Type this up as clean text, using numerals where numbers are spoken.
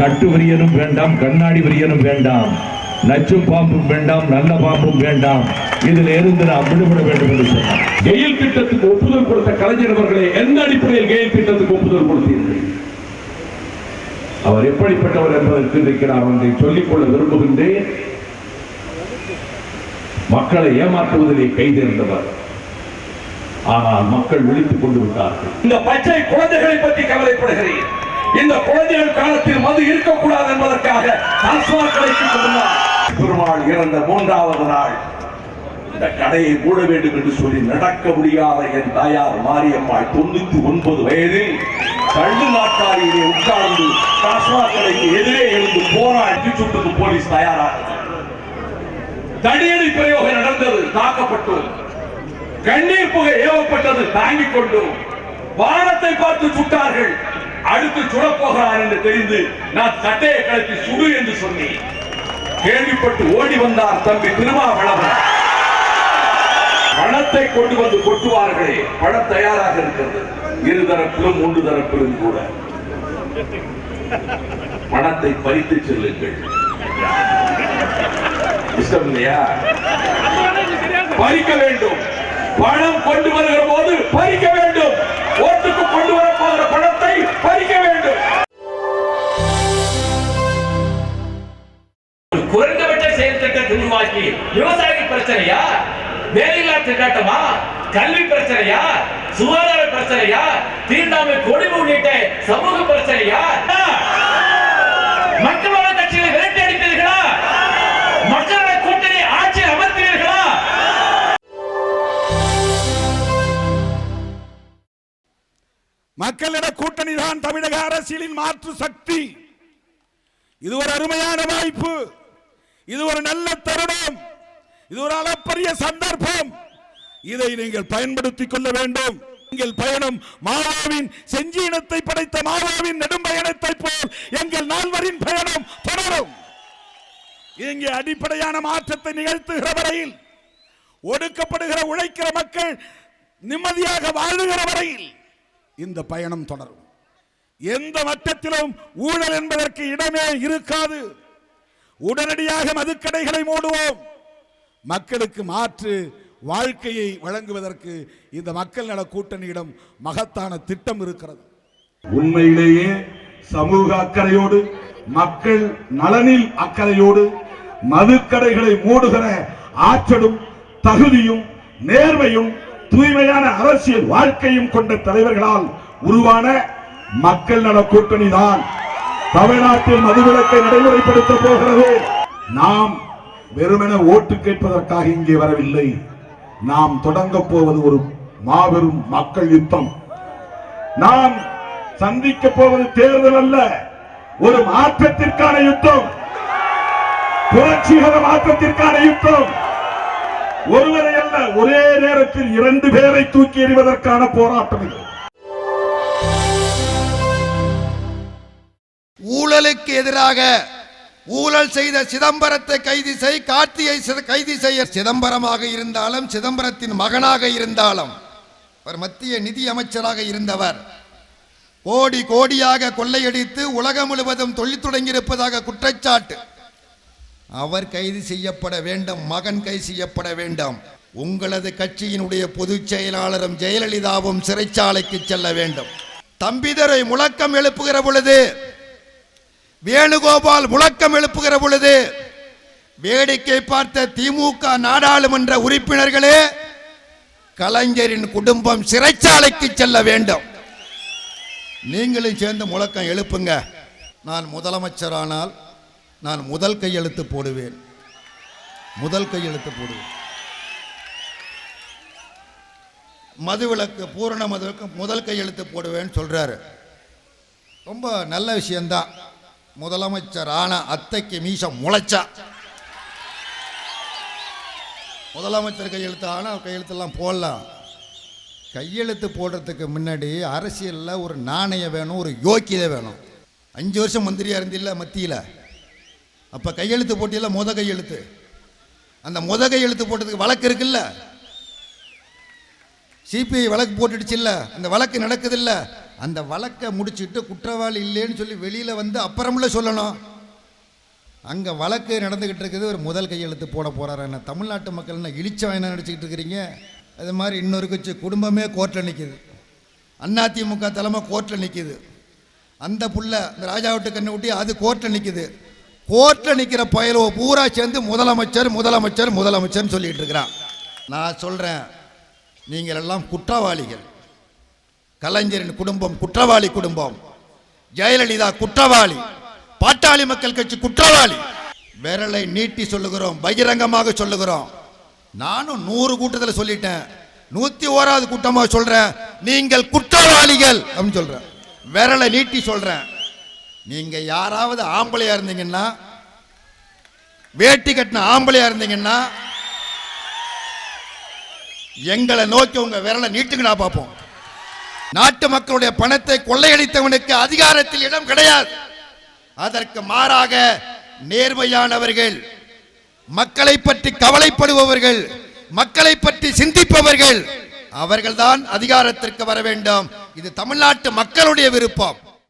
கட்டு விரியனும் வேண்டாம், கண்ணாடி விரியனும் வேண்டாம், நச்சும் பாம்பும் வேண்டாம், நல்ல பாம்பும் வேண்டாம், இதில் இருந்து நாம் விடுபட வேண்டும் என்று சொன்னார். கெயில் திட்டத்துக்கு ஒப்புதல் கொடுத்த கலைஞர் அவர்களே, எந்த அடிப்படையில் கெயில் திட்டத்துக்கு ஒப்புதல் கொடுத்தீர்கள்? அவர் எப்படிப்பட்டவர் என்பதற்கு இன்றைக்கு நான் ஒன்றை சொல்லிக்கொள்ள விரும்புகின்றேன். மக்களை ஏமாற்றுவதிலே கைதேர்ந்தவர். ஆனால் மக்கள் விழித்துக் கொண்டு விட்டார்கள். இந்த பச்சை குழந்தைகளை பற்றி கவலைப்படுகிறேன். இந்த குழந்தைகள் காலத்தில் மது இருக்கக்கூடாது என்பதற்காக பெருமாள் இறந்த 3வது நாள் இந்த கடையை மூட வேண்டும் என்று சொல்லி நடக்க முடியாத என் தாயார் மாரியம்மாள் 99 வயதில் கள்ளு நாற்காலியிலே உட்கார்ந்து டாஸ்மாக் கடைக்கு எதிரே இருந்து போராடி சுட்டுக்கு போலீஸ் தயாராக தடியடி பிரயோகம் நடந்தது, தாக்கப்பட்டோம். கண்ணீர் புகை ஏவப்பட்டது, தாங்கிக் கொண்டோம். வானத்தை பார்த்து சுட்டார்கள். அடுத்து சுடப்போகிறார் என்று தெரிந்து நான் சட்டையை கழட்டி சுடு என்று சொன்னேன். கேள்விப்பட்டு ஓடி வந்தார் தம்பி திருமாவளவன். பணத்தை கொண்டு வந்து கொட்டுவார்களே, பணம் தயாராக இருக்கிறது. 2 தரப்பிலும் 3 தரப்பிலும் கூட பணத்தை பறித்து செல்லுங்கள். இஷ்டம் இல்லையா? பறிக்க வேண்டும். பணம் கொண்டு வருகிற போது பறிக்க வேண்டும். ஓட்டுக்கு கொண்டு வரப்போகிற பணத்தை பறிக்க வேண்டும். குறைந்தபட்ச செயல் திட்டத்தை உருவாக்கி விவசாய பிரச்சனையா, வேலையில்லா திண்டாட்டமா, கல்வி பிரச்சனையா, சுகாதார பிரச்சனையா, தீண்டாமை கொடுமை உள்ளிட்ட சமூக பிரச்சனையா? மக்களோட கட்சிகளை விரட்டி அடித்தீர்களா? மக்களோட கூட்டணி ஆட்சியை அமர்த்தினீர்களா? மக்களிட கூட்டணி தான் தமிழக அரசியலின் மாற்று சக்தி. இது ஒரு அருமையான வாய்ப்பு, இது ஒரு நல்ல தருணம், இது ஒரு அளப்பரிய சந்தர்ப்பம். இதை நீங்கள் பயன்படுத்திக் கொள்ள வேண்டும். எங்கள் பயணம் மாவாவின் செஞ்சி இனத்தை படைத்த மாவாவின் நெடும் பயணத்தை போல் எங்கள் நால்வரின் பயணம் தொடரும். இங்கே அடிப்படையான மாற்றத்தை நிகழ்த்துகிற வரையில், ஒடுக்கப்படுகிற உழைக்கிற மக்கள் நிம்மதியாக வாழுகிற வரையில் இந்த பயணம் தொடரும். எந்த மட்டத்திலும் ஊழல் என்பதற்கு இடமே இருக்காது. உடனடியாக மதுக்கடைகளை மூடுவோம். மக்களுக்கு மாற்று வாழ்க்கையை வழங்குவதற்கு இந்த மக்கள் நல கூட்டணியிடம் மகத்தான திட்டம் இருக்கிறது. உண்மையிலேயே சமூக அக்கறையோடு, மக்கள் நலனில் அக்கறையோடு மதுக்கடைகளை மூடுகிற ஆற்றலும் தகுதியும் நேர்மையும் தூய்மையான அரசியல் வாழ்க்கையும் கொண்ட தலைவர்களால் உருவான மக்கள் நல கூட்டணி தான் தமிழ்நாட்டில் மதுவிலக்கை நடைமுறைப்படுத்த போகிறது. நாம் வெறுமென ஓட்டு கேட்பதற்காக இங்கே வரவில்லை. நாம் தொடங்க போவது ஒரு மாபெரும் மக்கள் யுத்தம். நாம் சந்திக்க போவது தேர்தல் அல்ல, ஒரு மாற்றத்திற்கான யுத்தம், புரட்சிகர மாற்றத்திற்கான யுத்தம். ஒருவரை அல்ல, ஒரே நேரத்தில் 2 பேரை தூக்கி எறிவதற்கான போராட்டம் இது. ஊழலுக்கு எதிராக ஊழல் செய்த சிதம்பரத்தை கைது செய், கார்த்தியை கைது செய்ய, சிதம்பரமாக இருந்தாலும் சிதம்பரத்தின் மகனாக இருந்தாலும் அவர் மத்திய நிதி அமைச்சராக இருந்தவர். கோடி கோடியாக கொள்ளையடித்து உலகம் முழுவதும் தொழில் தொடங்கியிருப்பதாக குற்றச்சாட்டு. அவர் கைது செய்யப்பட வேண்டும், மகன் கைது செய்யப்பட வேண்டும். உங்களது கட்சியினுடைய பொதுச் செயலாளரும் ஜெயலலிதாவும் சிறைச்சாலைக்கு செல்ல வேண்டும். தம்பிதுரை முழக்கம் எழுப்புகிற பொழுது, வேணுகோபால் முழக்கம் எழுப்புகிற பொழுது வேடிக்கை பார்த்த திமுக நாடாளுமன்ற உறுப்பினர்களே, கலைஞரின் குடும்பம் சிறைச்சாலைக்கு செல்ல வேண்டும். நீங்களும் சேர்ந்து முழக்கம் எழுப்புங்க. நான் முதலமைச்சரானால் நான் முதல் கையெழுத்து போடுவேன், முதல் கையெழுத்து போடுவேன். மதுவிலக்கு, பூரண மதுவிலக்கு முதல் கையெழுத்து போடுவேன்னு சொல்றாரு. ரொம்ப நல்ல விஷயம்தான். முதலமைச்சர் ஆன அத்தைக்கு மீசம் முளைச்சா, முதலமைச்சர் கையெழுத்து ஆனால் கையெழுத்தெல்லாம் போடலாம். கையெழுத்து போடுறதுக்கு முன்னாடி அரசியலில் ஒரு நாணயம் வேணும், ஒரு யோக்கியதை வேணும். 5 வருஷம் மந்திரியாக இருந்தில்ல மத்தியில், அப்போ கையெழுத்து போட்டியில முத கையெழுத்து, அந்த முத கையெழுத்து போட்டதுக்கு வழக்கு இருக்குல்ல, சிபிஐ வழக்கு போட்டுடுச்சு இல்லை, அந்த வழக்கு நடக்குது இல்லை, அந்த வழக்கை முடிச்சுட்டு குற்றவாளி இல்லைன்னு சொல்லி வெளியில வந்து அப்புறமுள்ள சொல்லணும். அங்க வழக்கு நடந்துகிட்டு இருக்குது, ஒரு முதல் கையெழுத்து போட போறாரு. என்ன தமிழ்நாட்டு மக்கள் என்ன இழிச்ச வாயினா நடிச்சுக்கிட்டு இருக்கிறீங்க? அது மாதிரி இன்னொரு கட்சி குடும்பமே கோர்ட்டில் நிற்கிது, அதிமுக தலைமை கோர்ட்டில் நிற்கிது, அந்த புள்ள இந்த ராஜாவிட்டு கண்ணை ஊட்டி அது கோர்ட்டில் நிற்கிது. கோர்ட்டில் நிற்கிற பயலோ பூரா சேர்ந்து முதலமைச்சர் முதலமைச்சர் முதலமைச்சர்னு சொல்லிட்டு இருக்கிறான். நான் சொல்றேன், நீங்கள் எல்லாம் குற்றவாளிகள். கலைஞரின் குடும்பம் குற்றவாளி குடும்பம், ஜெயலலிதா குற்றவாளி, பாட்டாளி மக்கள் கட்சி குற்றவாளி. விரலை நீட்டி சொல்லுகிறோம், பகிரங்கமாக சொல்லுகிறோம். நானும் 100 கூட்டத்தில் சொல்லிட்டேன், 101வது கூட்டமாக சொல்றேன், நீங்கள் குற்றவாளிகள் அப்படின்னு சொல்றேன். விரலை நீட்டி சொல்றேன். நீங்க யாராவது ஆம்பளையா இருந்தீங்கன்னா, வேட்டி கட்டின ஆம்பளையா இருந்தீங்கன்னா எங்களை நோக்கி உங்க விரலை நீட்டுங்கடா பார்ப்போம். நாட்டு மக்களுடைய பணத்தை கொள்ளையடித்தவனுக்கு அதிகாரத்தில் இடம் கிடையாது. அதற்கு மாறாக நேர்மையானவர்கள், மக்களை பற்றி கவலைப்படுபவர்கள், மக்களை பற்றி சிந்திப்பவர்கள், அவர்கள்தான் அதிகாரத்திற்கு வர வேண்டும். இது தமிழ்நாட்டு மக்களுடைய விருப்பம்.